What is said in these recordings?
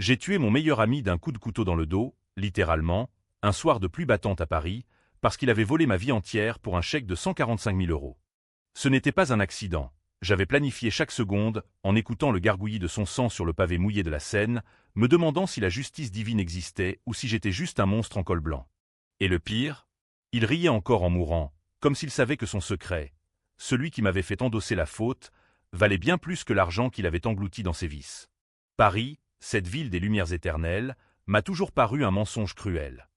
J'ai tué mon meilleur ami d'un coup de couteau dans le dos, littéralement, un soir de pluie battante à Paris, parce qu'il avait volé ma vie entière pour un chèque de 145 000 euros. Ce n'était pas un accident. J'avais planifié chaque seconde, en écoutant le gargouillis de son sang sur le pavé mouillé de la Seine, me demandant si la justice divine existait ou si j'étais juste un monstre en col blanc. Et le pire, il riait encore en mourant, comme s'il savait que son secret, celui qui m'avait fait endosser la faute, valait bien plus que l'argent qu'il avait englouti dans ses vices. Paris, cette ville des lumières éternelles, m'a toujours paru un mensonge cruel.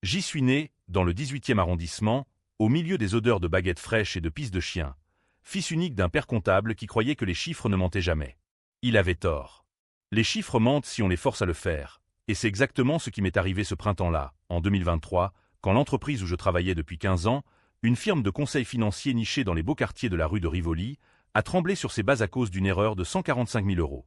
J'y suis né, dans le 18e arrondissement, au milieu des odeurs de baguettes fraîches et de pisse de chien, fils unique d'un père comptable qui croyait que les chiffres ne mentaient jamais. Il avait tort. Les chiffres mentent si on les force à le faire, et c'est exactement ce qui m'est arrivé ce printemps-là, en 2023, quand l'entreprise où je travaillais depuis 15 ans, une firme de conseil financier nichée dans les beaux quartiers de la rue de Rivoli, a tremblé sur ses bases à cause d'une erreur de 145 000 euros.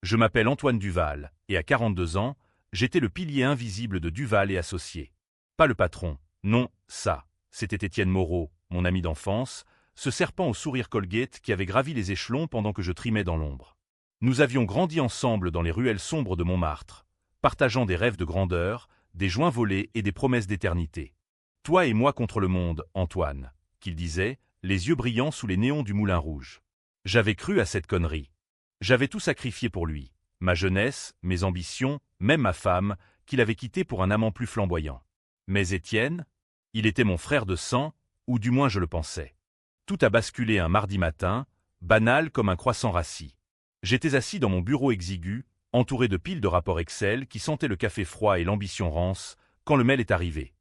Je m'appelle Antoine Duval, et à 42 ans, j'étais le pilier invisible de Duval et Associés. Pas le patron, non, ça, c'était Étienne Moreau, mon ami d'enfance, ce serpent au sourire Colgate qui avait gravi les échelons pendant que je trimais dans l'ombre. Nous avions grandi ensemble dans les ruelles sombres de Montmartre, partageant des rêves de grandeur, des joints volés et des promesses d'éternité. Toi et moi contre le monde, Antoine, qu'il disait, les yeux brillants sous les néons du Moulin Rouge. J'avais cru à cette connerie. J'avais tout sacrifié pour lui, ma jeunesse, mes ambitions, même ma femme, qu'il avait quittée pour un amant plus flamboyant. Mais Étienne, il était mon frère de sang, ou du moins je le pensais. Tout a basculé un mardi matin, banal comme un croissant rassis. J'étais assis dans mon bureau exigu, entouré de piles de rapports Excel qui sentaient le café froid et l'ambition rance, quand le mail est arrivé.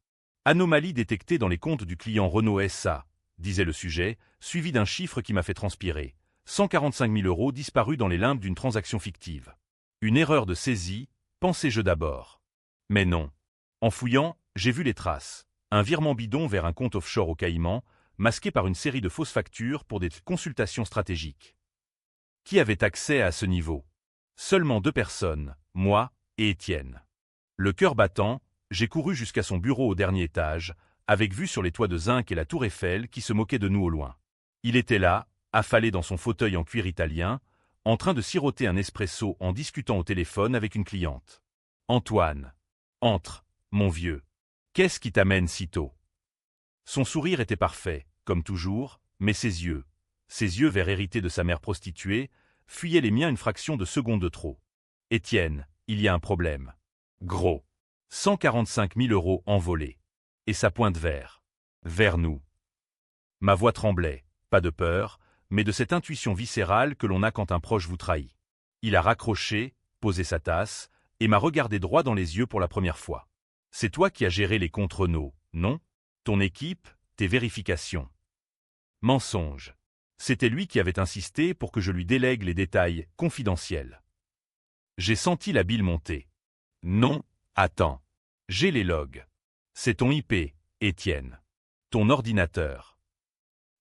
Anomalie détectée dans les comptes du client Renault SA, disait le sujet, suivi d'un chiffre qui m'a fait transpirer. 145 000 euros disparus dans les limbes d'une transaction fictive. Une erreur de saisie, pensais-je d'abord. Mais non. En fouillant, j'ai vu les traces. Un virement bidon vers un compte offshore au Caïmans, masqué par une série de fausses factures pour des consultations stratégiques. Qui avait accès à ce niveau? Seulement 2 personnes, moi et Étienne. Le cœur battant, j'ai couru jusqu'à son bureau au dernier étage, avec vue sur les toits de zinc et la tour Eiffel qui se moquaient de nous au loin. Il était là, affalé dans son fauteuil en cuir italien, en train de siroter un espresso en discutant au téléphone avec une cliente. « Antoine, entre, mon vieux. Qu'est-ce qui t'amène si tôt ?» Son sourire était parfait, comme toujours, mais ses yeux verts hérités de sa mère prostituée, fuyaient les miens une fraction de seconde de trop. « Étienne, il y a un problème. Gros. 145 000 euros envolés. Et ça pointe vers nous. » Ma voix tremblait, pas de peur, mais de cette intuition viscérale que l'on a quand un proche vous trahit. Il a raccroché, posé sa tasse, et m'a regardé droit dans les yeux pour la première fois. « C'est toi qui as géré les comptes Renault, non? Ton équipe, tes vérifications. » Mensonge. C'était lui qui avait insisté pour que je lui délègue les détails confidentiels. J'ai senti la bile monter. « Non, attends. J'ai les logs. C'est ton IP, Étienne. Ton ordinateur. »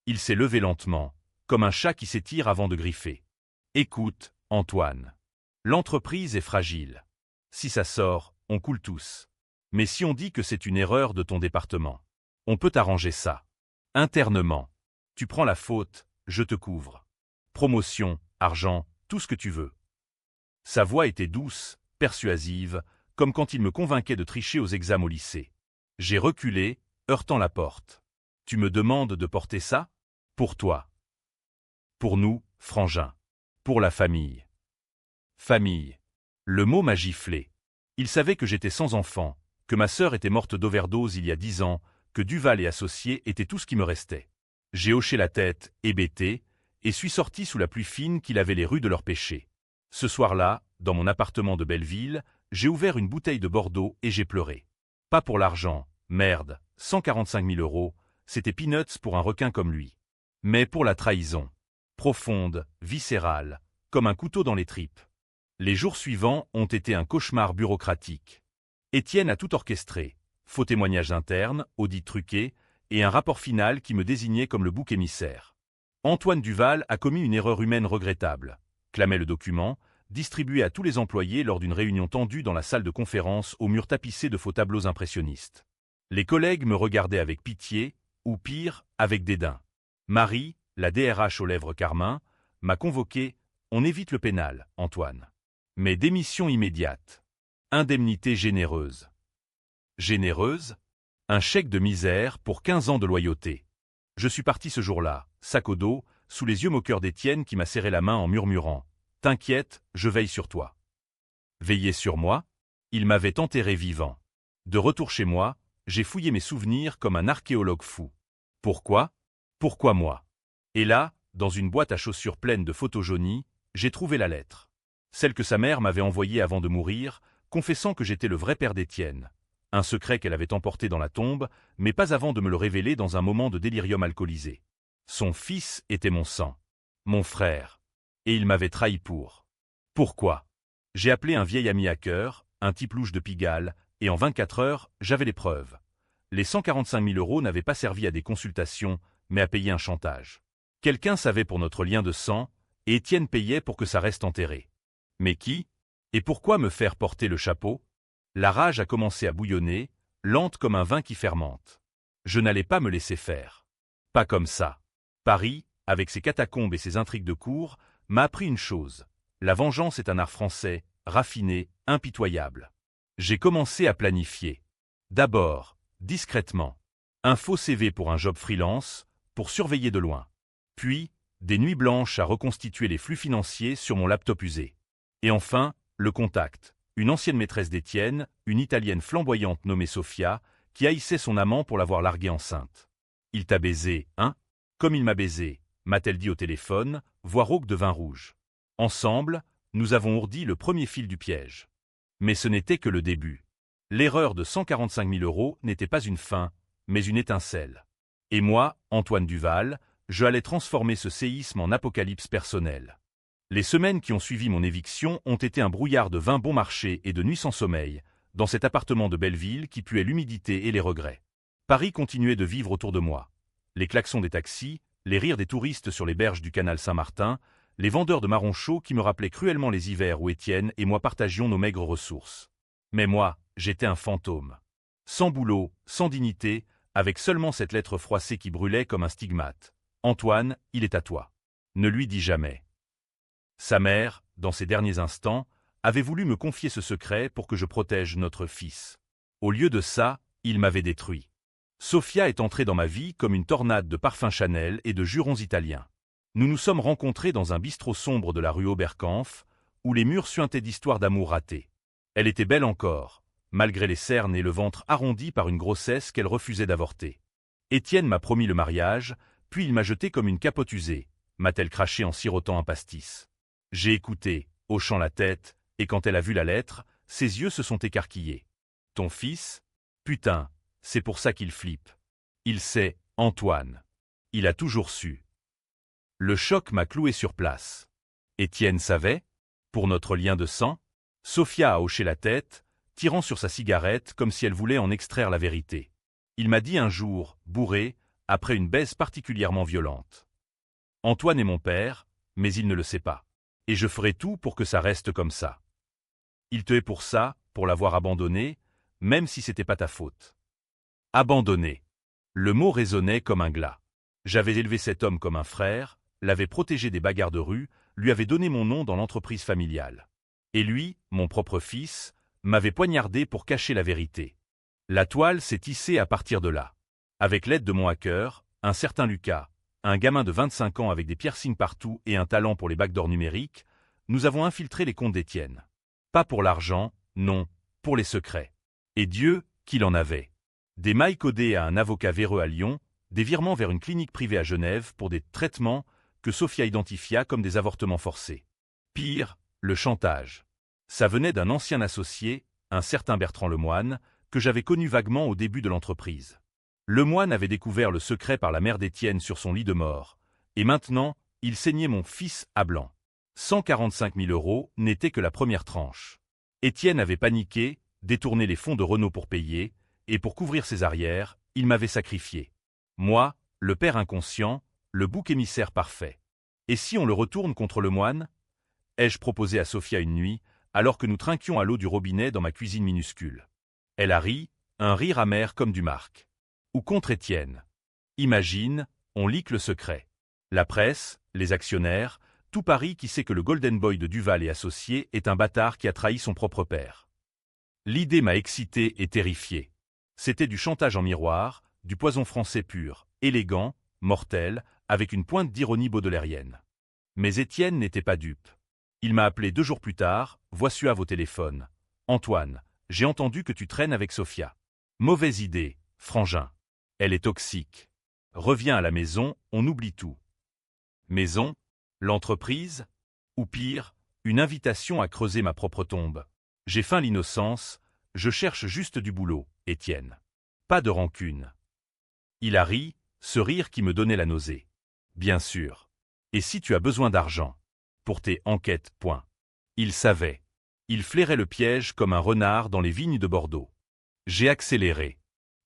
Il s'est levé lentement, comme un chat qui s'étire avant de griffer. « Écoute, Antoine. L'entreprise est fragile. Si ça sort, on coule tous. Mais si on dit que c'est une erreur de ton département, on peut arranger ça. Internement. Tu prends la faute, je te couvre. Promotion, argent, tout ce que tu veux. » Sa voix était douce, persuasive, comme quand il me convainquait de tricher aux examens au lycée. J'ai reculé, heurtant la porte. « Tu me demandes de porter ça? Pour toi. Pour nous, frangins. Pour la famille. » Famille. Le mot m'a giflé. Il savait que j'étais sans enfant, que ma sœur était morte d'overdose il y a 10 ans, que Duval et Associés étaient tout ce qui me restait. J'ai hoché la tête, hébété, et suis sorti sous la pluie fine qui lavait les rues de leurs péchés. Ce soir-là, dans mon appartement de Belleville, j'ai ouvert une bouteille de Bordeaux et j'ai pleuré. Pas pour l'argent, merde, 145 000 euros, c'était peanuts pour un requin comme lui. Mais pour la trahison. Profonde, viscérale, comme un couteau dans les tripes. Les jours suivants ont été un cauchemar bureaucratique. Étienne a tout orchestré. Faux témoignages internes, audits truqués, et un rapport final qui me désignait comme le bouc émissaire. Antoine Duval a commis une erreur humaine regrettable, clamait le document, distribué à tous les employés lors d'une réunion tendue dans la salle de conférence aux murs tapissés de faux tableaux impressionnistes. Les collègues me regardaient avec pitié, ou pire, avec dédain. Marie, la DRH aux lèvres carmin, m'a convoqué. « On évite le pénal, Antoine. Mais démission immédiate. Indemnité généreuse. Généreuse? Un chèque de misère pour 15 ans de loyauté. Je suis parti ce jour-là, sac au dos, sous les yeux moqueurs d'Étienne qui m'a serré la main en murmurant « T'inquiète, je veille sur toi ». Veiller sur moi? Il m'avait enterré vivant. De retour chez moi, j'ai fouillé mes souvenirs comme un archéologue fou. Pourquoi? Pourquoi moi? Et là, dans une boîte à chaussures pleine de photos jaunies, j'ai trouvé la lettre. Celle que sa mère m'avait envoyée avant de mourir, confessant que j'étais le vrai père d'Étienne. Un secret qu'elle avait emporté dans la tombe, mais pas avant de me le révéler dans un moment de délirium alcoolisé. Son fils était mon sang. Mon frère. Et il m'avait trahi pour. Pourquoi? J'ai appelé un vieil ami hacker, un type louche de Pigalle, et en 24 heures, j'avais les preuves. Les 145 000 € n'avaient pas servi à des consultations, mais à payer un chantage. Quelqu'un savait pour notre lien de sang, et Étienne payait pour que ça reste enterré. Mais qui? Et pourquoi me faire porter le chapeau? La rage a commencé à bouillonner, lente comme un vin qui fermente. Je n'allais pas me laisser faire. Pas comme ça. Paris, avec ses catacombes et ses intrigues de cour, m'a appris une chose. La vengeance est un art français, raffiné, impitoyable. J'ai commencé à planifier. D'abord, discrètement. Un faux CV pour un job freelance, pour surveiller de loin. Puis, des nuits blanches à reconstituer les flux financiers sur mon laptop usé. Et enfin, le contact. Une ancienne maîtresse d'Étienne, une Italienne flamboyante nommée Sofia, qui haïssait son amant pour l'avoir larguée enceinte. Il t'a baisé, hein? Comme il m'a baisé, m'a-t-elle dit au téléphone, voix rauque de vin rouge. Ensemble, nous avons ourdi le premier fil du piège. Mais ce n'était que le début. L'erreur de 145 000 € n'était pas une fin, mais une étincelle. Et moi, Antoine Duval, je allais transformer ce séisme en apocalypse personnelle. Les semaines qui ont suivi mon éviction ont été un brouillard de vin bon marché et de nuits sans sommeil, dans cet appartement de Belleville qui puait l'humidité et les regrets. Paris continuait de vivre autour de moi. Les klaxons des taxis, les rires des touristes sur les berges du canal Saint-Martin, les vendeurs de marrons chauds qui me rappelaient cruellement les hivers où Étienne et moi partagions nos maigres ressources. Mais moi, j'étais un fantôme. Sans boulot, sans dignité, avec seulement cette lettre froissée qui brûlait comme un stigmate. Antoine, il est à toi. Ne lui dis jamais. Sa mère, dans ses derniers instants, avait voulu me confier ce secret pour que je protège notre fils. Au lieu de ça, il m'avait détruit. Sofia est entrée dans ma vie comme une tornade de parfums Chanel et de jurons italiens. Nous nous sommes rencontrés dans un bistrot sombre de la rue Oberkampf, où les murs suintaient d'histoires d'amour ratées. Elle était belle encore, malgré les cernes et le ventre arrondi par une grossesse qu'elle refusait d'avorter. Étienne m'a promis le mariage, puis il m'a jeté comme une capote usée, m'a-t-elle craché en sirotant un pastis. J'ai écouté, hochant la tête, et quand elle a vu la lettre, ses yeux se sont écarquillés. Ton fils? Putain, c'est pour ça qu'il flippe. Il sait, Antoine. Il a toujours su. Le choc m'a cloué sur place. Étienne savait? Pour notre lien de sang? Sofia a hoché la tête, tirant sur sa cigarette comme si elle voulait en extraire la vérité. Il m'a dit un jour, bourré, après une baisse particulièrement violente. Antoine est mon père, mais il ne le sait pas. Et je ferai tout pour que ça reste comme ça. Il te hait pour ça, pour l'avoir abandonné, même si c'était pas ta faute. Abandonné. Le mot résonnait comme un glas. J'avais élevé cet homme comme un frère, l'avais protégé des bagarres de rue, lui avais donné mon nom dans l'entreprise familiale. Et lui, mon propre fils, m'avait poignardé pour cacher la vérité. La toile s'est tissée à partir de là. Avec l'aide de mon hacker, un certain Lucas, un gamin de 25 ans avec des piercings partout et un talent pour les backdoors numériques, nous avons infiltré les comptes d'Étienne. Pas pour l'argent, non, pour les secrets. Et Dieu, qu'il en avait. Des mailles codées à un avocat véreux à Lyon, des virements vers une clinique privée à Genève pour des traitements que Sofia identifia comme des avortements forcés. Pire, le chantage. Ça venait d'un ancien associé, un certain Bertrand Lemoine, que j'avais connu vaguement au début de l'entreprise. Lemoine avait découvert le secret par la mère d'Étienne sur son lit de mort, et maintenant, il saignait mon fils à blanc. 145 000 € n'était que la première tranche. Étienne avait paniqué, détourné les fonds de Renault pour payer, et pour couvrir ses arrières, il m'avait sacrifié. Moi, le père inconscient, le bouc émissaire parfait. Et si on le retourne contre Lemoine? Ai-je proposé à Sofia une nuit, alors que nous trinquions à l'eau du robinet dans ma cuisine minuscule. Elle a ri, un rire amer comme du marc. Ou contre Étienne. Imagine, on leak le secret. La presse, les actionnaires, tout Paris qui sait que le Golden Boy de Duval et associés est un bâtard qui a trahi son propre père. L'idée m'a excité et terrifié. C'était du chantage en miroir, du poison français pur, élégant, mortel, avec une pointe d'ironie baudelairienne. Mais Étienne n'était pas dupe. Il m'a appelé 2 jours plus tard, voix suave au téléphone. « Antoine, j'ai entendu que tu traînes avec Sophia. » « Mauvaise idée, frangin. Elle est toxique. Reviens à la maison, on oublie tout. » Maison? L'entreprise? Ou pire, une invitation à creuser ma propre tombe. J'ai faim l'innocence, je cherche juste du boulot, Étienne. Pas de rancune. Il a ri, ce rire qui me donnait la nausée. Bien sûr. Et si tu as besoin d'argent? Pour tes enquêtes, point. Il savait. Il flairait le piège comme un renard dans les vignes de Bordeaux. J'ai accéléré.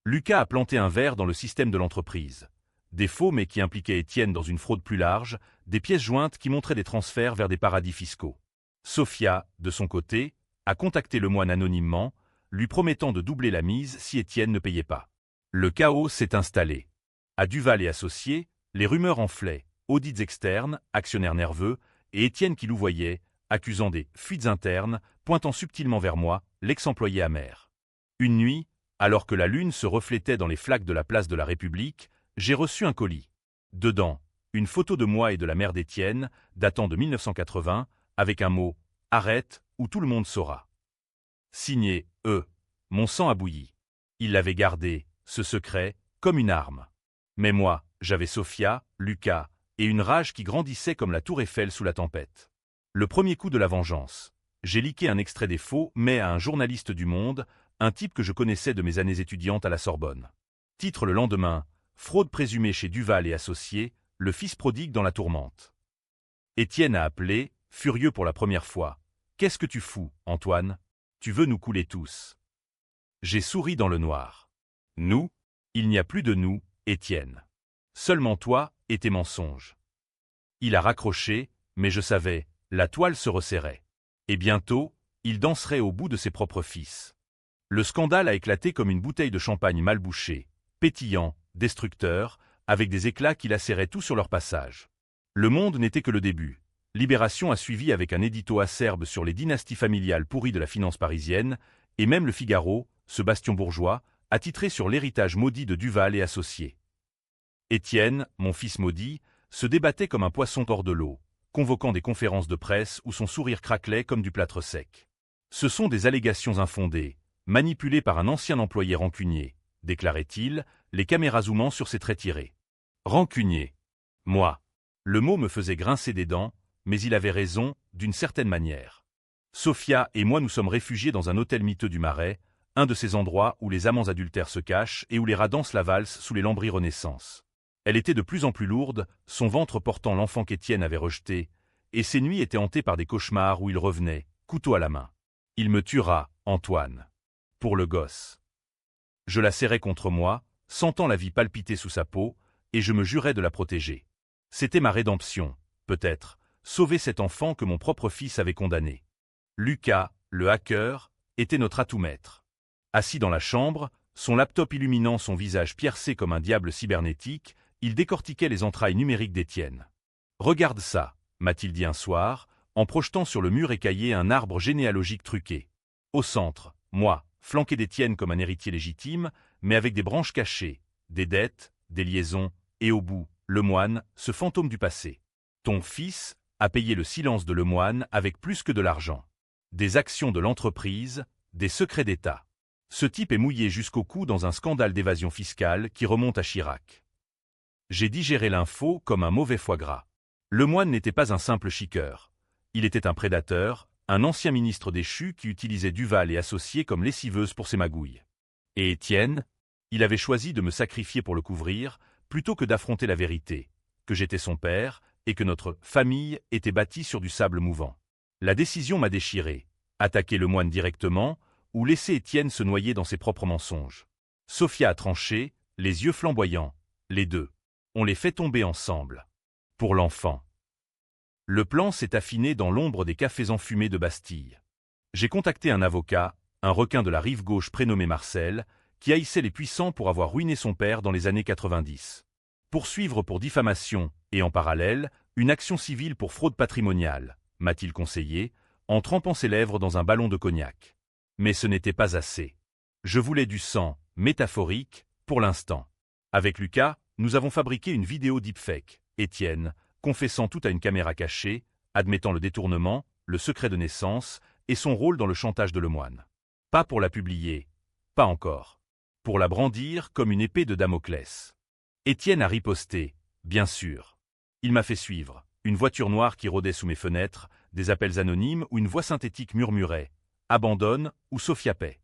Lucas a planté un verre dans le système de l'entreprise. Des faux mais qui impliquaient Étienne dans une fraude plus large, des pièces jointes qui montraient des transferts vers des paradis fiscaux. Sophia, de son côté, a contacté le moine anonymement, lui promettant de doubler la mise si Étienne ne payait pas. Le chaos s'est installé. À Duval et associés, les rumeurs enflaient, audits externes, actionnaires nerveux, et Étienne qui louvoyait, accusant des fuites internes, pointant subtilement vers moi, l'ex-employé amer. Une nuit, alors que la lune se reflétait dans les flaques de la place de la République, j'ai reçu un colis. Dedans, une photo de moi et de la mère d'Étienne, datant de 1980, avec un mot « Arrête » ou tout le monde saura. Signé « E ». Mon sang a bouilli. Il l'avait gardé, ce secret, comme une arme. Mais moi, j'avais Sophia, Lucas, et une rage qui grandissait comme la tour Eiffel sous la tempête. Le premier coup de la vengeance. J'ai leaké un extrait des faux, mais à un journaliste du Monde, un type que je connaissais de mes années étudiantes à la Sorbonne. Titre le lendemain, fraude présumée chez Duval et associés, le fils prodigue dans la tourmente. Étienne a appelé, furieux pour la première fois. « Qu'est-ce que tu fous, Antoine? Tu veux nous couler tous. » J'ai souri dans le noir. « Nous? Il n'y a plus de nous, Étienne. Seulement toi et tes mensonges. » Il a raccroché, mais je savais, la toile se resserrait. Et bientôt, il danserait au bout de ses propres fils. Le scandale a éclaté comme une bouteille de champagne mal bouchée, pétillant, destructeur, avec des éclats qui lacéraient tout sur leur passage. Le Monde n'était que le début. Libération a suivi avec un édito acerbe sur les dynasties familiales pourries de la finance parisienne, et même le Figaro, ce bastion bourgeois, a titré sur l'héritage maudit de Duval et associés. Étienne, mon fils maudit, se débattait comme un poisson hors de l'eau, convoquant des conférences de presse où son sourire craquelait comme du plâtre sec. Ce sont des allégations infondées, manipulées par un ancien employé rancunier, déclarait-il, les caméras zoomant sur ses traits tirés. Rancunier. Moi. Le mot me faisait grincer des dents, mais il avait raison, d'une certaine manière. Sophia et moi nous sommes réfugiés dans un hôtel miteux du Marais, un de ces endroits où les amants adultères se cachent et où les rats dansent la valse sous les lambris Renaissance. Elle était de plus en plus lourde, son ventre portant l'enfant qu'Étienne avait rejeté, et ses nuits étaient hantées par des cauchemars où il revenait, couteau à la main. Il me tuera, Antoine. Pour le gosse. Je la serrais contre moi, sentant la vie palpiter sous sa peau, et je me jurais de la protéger. C'était ma rédemption, peut-être, sauver cet enfant que mon propre fils avait condamné. Lucas, le hacker, était notre atout-maître. Assis dans la chambre, son laptop illuminant son visage piercé comme un diable cybernétique, il décortiquait les entrailles numériques d'Étienne. « Regarde ça », m'a-t-il dit un soir, en projetant sur le mur écaillé un arbre généalogique truqué. Au centre, moi, flanqué d'Étienne comme un héritier légitime, mais avec des branches cachées, des dettes, des liaisons, et au bout, le moine, ce fantôme du passé. Ton fils a payé le silence de le moine avec plus que de l'argent. Des actions de l'entreprise, des secrets d'État. Ce type est mouillé jusqu'au cou dans un scandale d'évasion fiscale qui remonte à Chirac. J'ai digéré l'info comme un mauvais foie gras. Le moine n'était pas un simple chiqueur. Il était un prédateur, un ancien ministre déchu qui utilisait Duval et associés comme lessiveuse pour ses magouilles. Et Étienne? Il avait choisi de me sacrifier pour le couvrir, plutôt que d'affronter la vérité, que j'étais son père et que notre famille était bâtie sur du sable mouvant. La décision m'a déchiré. Attaquer le moine directement, ou laisser Étienne se noyer dans ses propres mensonges. Sophia a tranché, les yeux flamboyants, les deux. On les fait tomber ensemble. Pour l'enfant. Le plan s'est affiné dans l'ombre des cafés enfumés de Bastille. J'ai contacté un avocat, un requin de la rive gauche prénommé Marcel, qui haïssait les puissants pour avoir ruiné son père dans les années 90. Poursuivre pour diffamation, et en parallèle, une action civile pour fraude patrimoniale, m'a-t-il conseillé, en trempant ses lèvres dans un ballon de cognac. Mais ce n'était pas assez. Je voulais du sang, métaphorique, pour l'instant. Avec Lucas, nous avons fabriqué une vidéo deepfake, Étienne, confessant tout à une caméra cachée, admettant le détournement, le secret de naissance et son rôle dans le chantage de Lemoine. Pas pour la publier, pas encore. Pour la brandir comme une épée de Damoclès. Étienne a riposté, bien sûr. Il m'a fait suivre, une voiture noire qui rôdait sous mes fenêtres, des appels anonymes où une voix synthétique murmurait « Abandonne » ou « Sophia paie ».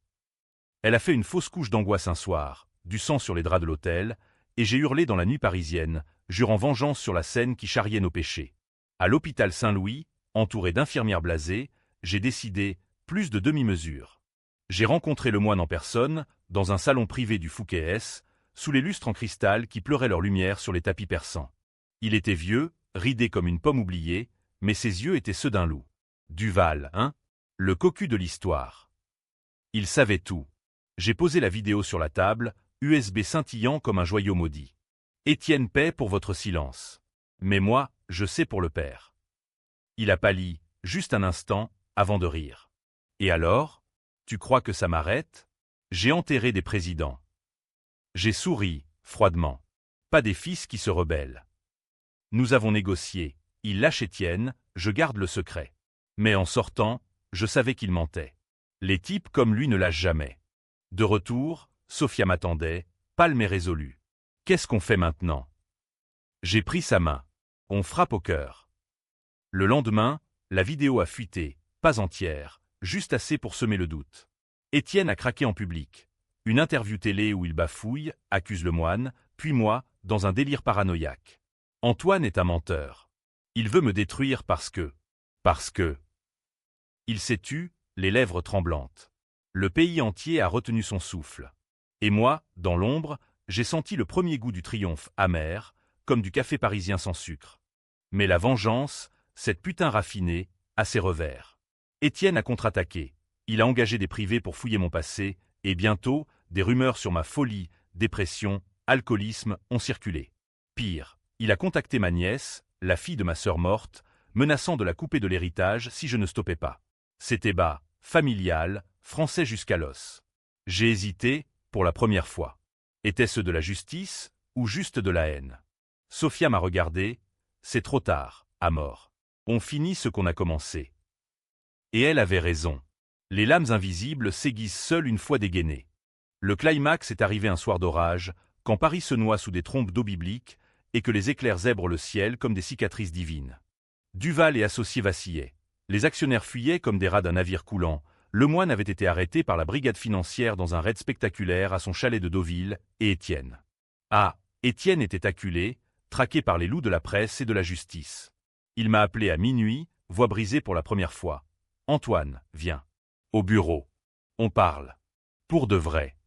Elle a fait une fausse couche d'angoisse un soir, du sang sur les draps de l'hôtel, et j'ai hurlé dans la nuit parisienne, jurant vengeance sur la scène qui charriait nos péchés. À l'hôpital Saint-Louis, entouré d'infirmières blasées, j'ai décidé plus de demi-mesure. J'ai rencontré Lemoine en personne, dans un salon privé du Fouquet-S, sous les lustres en cristal qui pleuraient leur lumière sur les tapis persans. Il était vieux, ridé comme une pomme oubliée, mais ses yeux étaient ceux d'un loup. Duval, hein? Le cocu de l'histoire. Il savait tout. J'ai posé la vidéo sur la table, USB scintillant comme un joyau maudit. Étienne paie pour votre silence. Mais moi, je sais pour le père. Il a pâli, juste un instant, avant de rire. Et alors? Tu crois que ça m'arrête? J'ai enterré des présidents. J'ai souri, froidement. Pas des fils qui se rebellent. Nous avons négocié, il lâche Étienne, je garde le secret. Mais en sortant, je savais qu'il mentait. Les types comme lui ne lâchent jamais. De retour, Sophia m'attendait, pâle mais résolue. Qu'est-ce qu'on fait maintenant? J'ai pris sa main. On frappe au cœur. Le lendemain, la vidéo a fuité, pas entière, juste assez pour semer le doute. Étienne a craqué en public. Une interview télé où il bafouille, accuse Lemoine, puis moi, dans un délire paranoïaque. Antoine est un menteur. Il veut me détruire parce que... Il s'est tu, les lèvres tremblantes. Le pays entier a retenu son souffle. Et moi, dans l'ombre, j'ai senti le premier goût du triomphe amer, comme du café parisien sans sucre. Mais la vengeance, cette putain raffinée, a ses revers. Étienne a contre-attaqué. Il a engagé des privés pour fouiller mon passé, et bientôt, des rumeurs sur ma folie, dépression, alcoolisme ont circulé. Pire, il a contacté ma nièce, la fille de ma sœur morte, menaçant de la couper de l'héritage si je ne stoppais pas. C'était bas, familial, français jusqu'à l'os. J'ai hésité, pour la première fois. Était-ce de la justice, ou juste de la haine? Sophia m'a regardé. C'est trop tard, à mort. On finit ce qu'on a commencé. Et elle avait raison. Les lames invisibles s'aiguisent seules une fois dégainées. Le climax est arrivé un soir d'orage, quand Paris se noie sous des trombes d'eau biblique et que les éclairs zèbrent le ciel comme des cicatrices divines. Duval et associés vacillaient. Les actionnaires fuyaient comme des rats d'un navire coulant. Lemoine avait été arrêté par la brigade financière dans un raid spectaculaire à son chalet de Deauville, et Étienne. Ah, Étienne était acculé, traqué par les loups de la presse et de la justice. Il m'a appelé à minuit, voix brisée pour la première fois. « Antoine, viens. Au bureau. On parle. Pour de vrai. »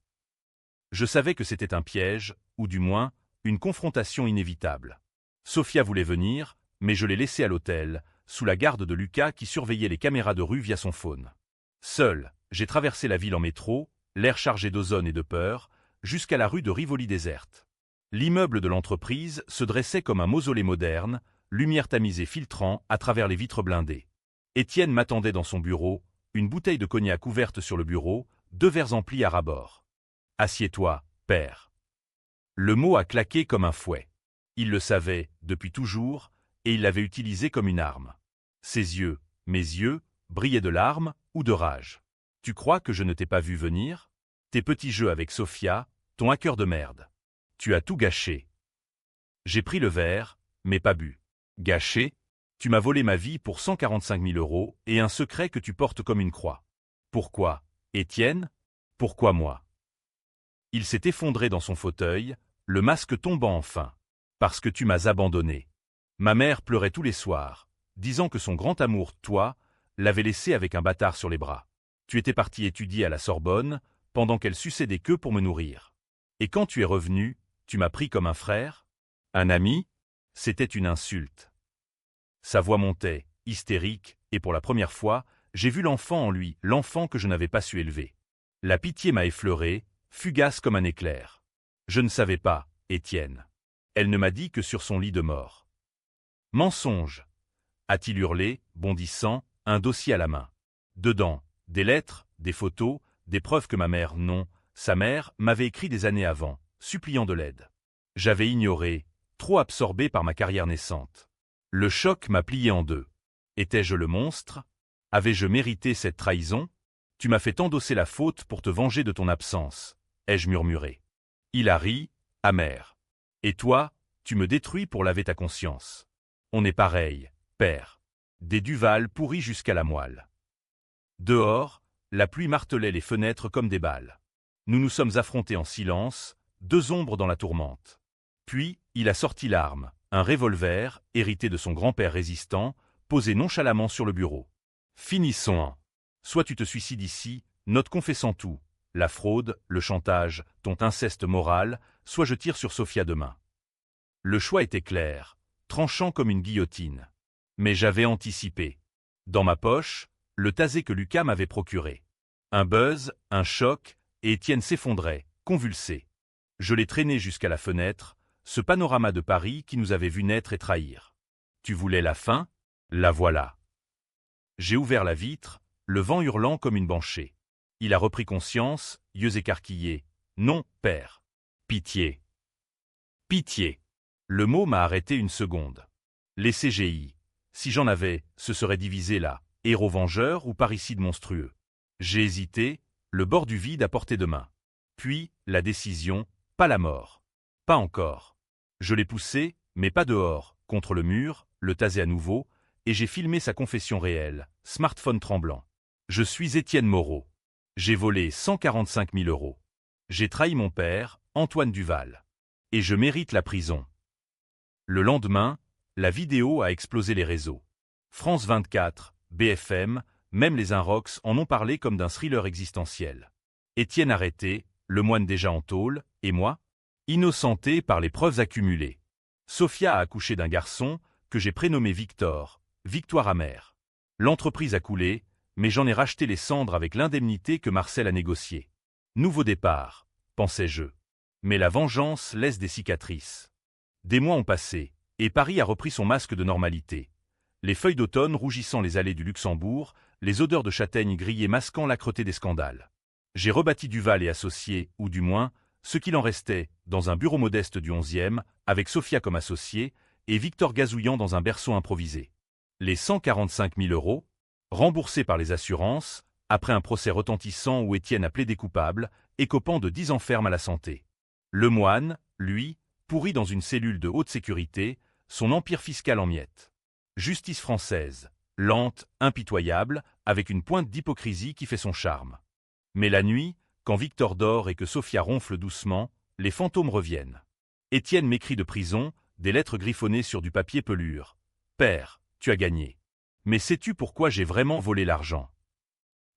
Je savais que c'était un piège, ou du moins, une confrontation inévitable. Sophia voulait venir, mais je l'ai laissée à l'hôtel, sous la garde de Lucas qui surveillait les caméras de rue via son phone. Seul, j'ai traversé la ville en métro, l'air chargé d'ozone et de peur, jusqu'à la rue de Rivoli déserte. L'immeuble de l'entreprise se dressait comme un mausolée moderne, lumière tamisée filtrant à travers les vitres blindées. Étienne m'attendait dans son bureau, une bouteille de cognac ouverte sur le bureau, 2 verres emplis à ras-bord. « Assieds-toi, père. » Le mot a claqué comme un fouet. Il le savait, depuis toujours, et il l'avait utilisé comme une arme. Ses yeux, mes yeux, brillaient de larmes ou de rage. « Tu crois que je ne t'ai pas vu venir? Tes petits jeux avec Sophia, ton hacker de merde. Tu as tout gâché. » J'ai pris le verre, mais pas bu. Gâché? Tu m'as volé ma vie pour 145 000 € et un secret que tu portes comme une croix. Pourquoi, Étienne? Pourquoi moi? Il s'est effondré dans son fauteuil, le masque tombant enfin. Parce que tu m'as abandonné. Ma mère pleurait tous les soirs, disant que son grand amour, toi, l'avait laissé avec un bâtard sur les bras. Tu étais parti étudier à la Sorbonne, pendant qu'elle suçait des queues pour me nourrir. Et quand tu es revenu, tu m'as pris comme un frère? Un ami? C'était une insulte. Sa voix montait, hystérique, et pour la première fois, j'ai vu l'enfant en lui, l'enfant que je n'avais pas su élever. La pitié m'a effleuré, fugace comme un éclair. Je ne savais pas, Étienne. Elle ne m'a dit que sur son lit de mort. Mensonge! A-t-il hurlé, bondissant, un dossier à la main. Dedans, Des lettres, des photos, des preuves que ma mère, non, sa mère, m'avait écrit des années avant, suppliant de l'aide. J'avais ignoré, trop absorbé par ma carrière naissante. Le choc m'a plié en deux. Étais-je le monstre? Avais-je mérité cette trahison? Tu m'as fait endosser la faute pour te venger de ton absence, ai-je murmuré. Il a ri, amer. Et toi, tu me détruis pour laver ta conscience. On est pareil, père. Des Duval pourris jusqu'à la moelle. Dehors, la pluie martelait les fenêtres comme des balles. Nous nous sommes affrontés en silence, deux ombres dans la tourmente. Puis, il a sorti l'arme, un revolver, hérité de son grand-père résistant, posé nonchalamment sur le bureau. Finissons. Soit tu te suicides ici, note confessant tout, la fraude, le chantage, ton inceste moral, soit je tire sur Sophia demain. Le choix était clair, tranchant comme une guillotine. Mais j'avais anticipé. Dans ma poche, le tasé que Lucas m'avait procuré. Un buzz, un choc, et Étienne s'effondrait, convulsé. Je l'ai traîné jusqu'à la fenêtre, ce panorama de Paris qui nous avait vu naître et trahir. Tu voulais la fin? La voilà. J'ai ouvert la vitre, le vent hurlant comme une banshee. Il a repris conscience, yeux écarquillés. Non, père. Pitié. Pitié. Le mot m'a arrêté une seconde. Les CGI. Si j'en avais, ce serait divisé là, héros vengeur ou parricide monstrueux. J'ai hésité, le bord du vide à portée de main. Puis, la décision, pas la mort. Pas encore. Je l'ai poussé, mais pas dehors, contre le mur, le tasé à nouveau, et j'ai filmé sa confession réelle, smartphone tremblant. Je suis Étienne Moreau. J'ai volé 145 000 €. J'ai trahi mon père, Antoine Duval. Et je mérite la prison. Le lendemain, la vidéo a explosé les réseaux. France 24, BFM, même les Inrocks en ont parlé comme d'un thriller existentiel. Étienne arrêté, le moine déjà en tôle, et moi, innocenté par les preuves accumulées. Sophia a accouché d'un garçon que j'ai prénommé Victor, Victoire amère. L'entreprise a coulé, mais j'en ai racheté les cendres avec l'indemnité que Marcel a négociée. Nouveau départ, pensais-je. Mais la vengeance laisse des cicatrices. Des mois ont passé, et Paris a repris son masque de normalité. Les feuilles d'automne rougissant les allées du Luxembourg, les odeurs de châtaigne grillée masquant l'âcreté des scandales. J'ai rebâti Duval et associés, ou du moins, ce qu'il en restait, dans un bureau modeste du 11e, avec Sophia comme associée, et Victor gazouillant dans un berceau improvisé. Les 145 000 €, remboursés par les assurances, après un procès retentissant où Étienne a plaidé coupable, écopant de 10 ans ferme à la santé. Le moine, lui, pourri dans une cellule de haute sécurité, son empire fiscal en miettes. Justice française, lente, impitoyable, avec une pointe d'hypocrisie qui fait son charme. Mais la nuit, quand Victor dort et que Sophia ronfle doucement, les fantômes reviennent. Étienne m'écrit de prison, des lettres griffonnées sur du papier pelure. « Père, tu as gagné. Mais sais-tu pourquoi j'ai vraiment volé l'argent ?»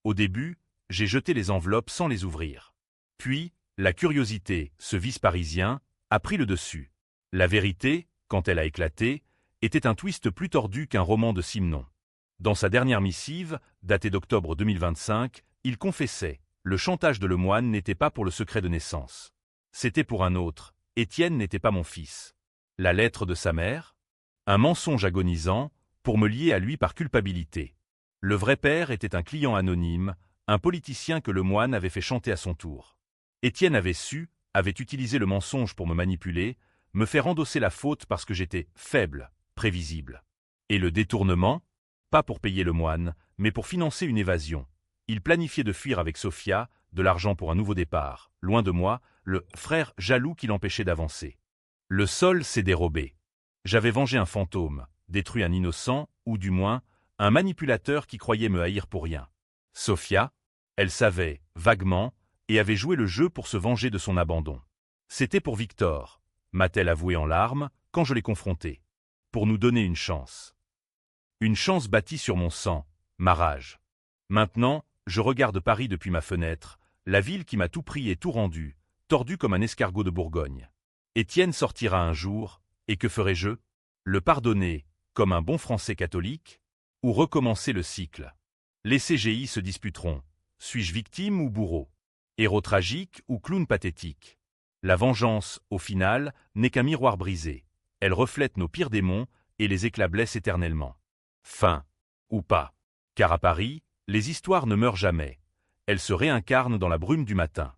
Au début, j'ai jeté les enveloppes sans les ouvrir. Puis, la curiosité, ce vice parisien, a pris le dessus. La vérité, quand elle a éclaté, était un twist plus tordu qu'un roman de Simenon. Dans sa dernière missive, datée d'octobre 2025, il confessait « Le chantage de Lemoine n'était pas pour le secret de naissance. C'était pour un autre. Étienne n'était pas mon fils. » La lettre de sa mère? Un mensonge agonisant, pour me lier à lui par culpabilité. Le vrai père était un client anonyme, un politicien que Lemoine avait fait chanter à son tour. Étienne avait su, avait utilisé le mensonge pour me manipuler, me faire endosser la faute parce que j'étais faible, prévisible. Et le détournement? Pas pour payer Lemoine, mais pour financer une évasion. Il planifiait de fuir avec Sophia, de l'argent pour un nouveau départ, loin de moi, le frère jaloux qui l'empêchait d'avancer. Le sol s'est dérobé. J'avais vengé un fantôme, détruit un innocent, ou du moins, un manipulateur qui croyait me haïr pour rien. Sophia, elle savait, vaguement, et avait joué le jeu pour se venger de son abandon. C'était pour Victor, m'a-t-elle avoué en larmes, quand je l'ai confronté. Pour nous donner une chance. Une chance bâtie sur mon sang, ma rage. Maintenant, je regarde Paris depuis ma fenêtre, la ville qui m'a tout pris et tout rendu, tordu comme un escargot de Bourgogne. Étienne sortira un jour, et que ferai-je? Le pardonner, comme un bon Français catholique? Ou recommencer le cycle? Les CGI se disputeront. Suis-je victime ou bourreau? Héros tragique ou clown pathétique? La vengeance, au final, n'est qu'un miroir brisé. Elle reflète nos pires démons et les éclats blessent éternellement. Fin. Ou pas. Car à Paris, Les histoires ne meurent jamais. Elles se réincarnent dans la brume du matin.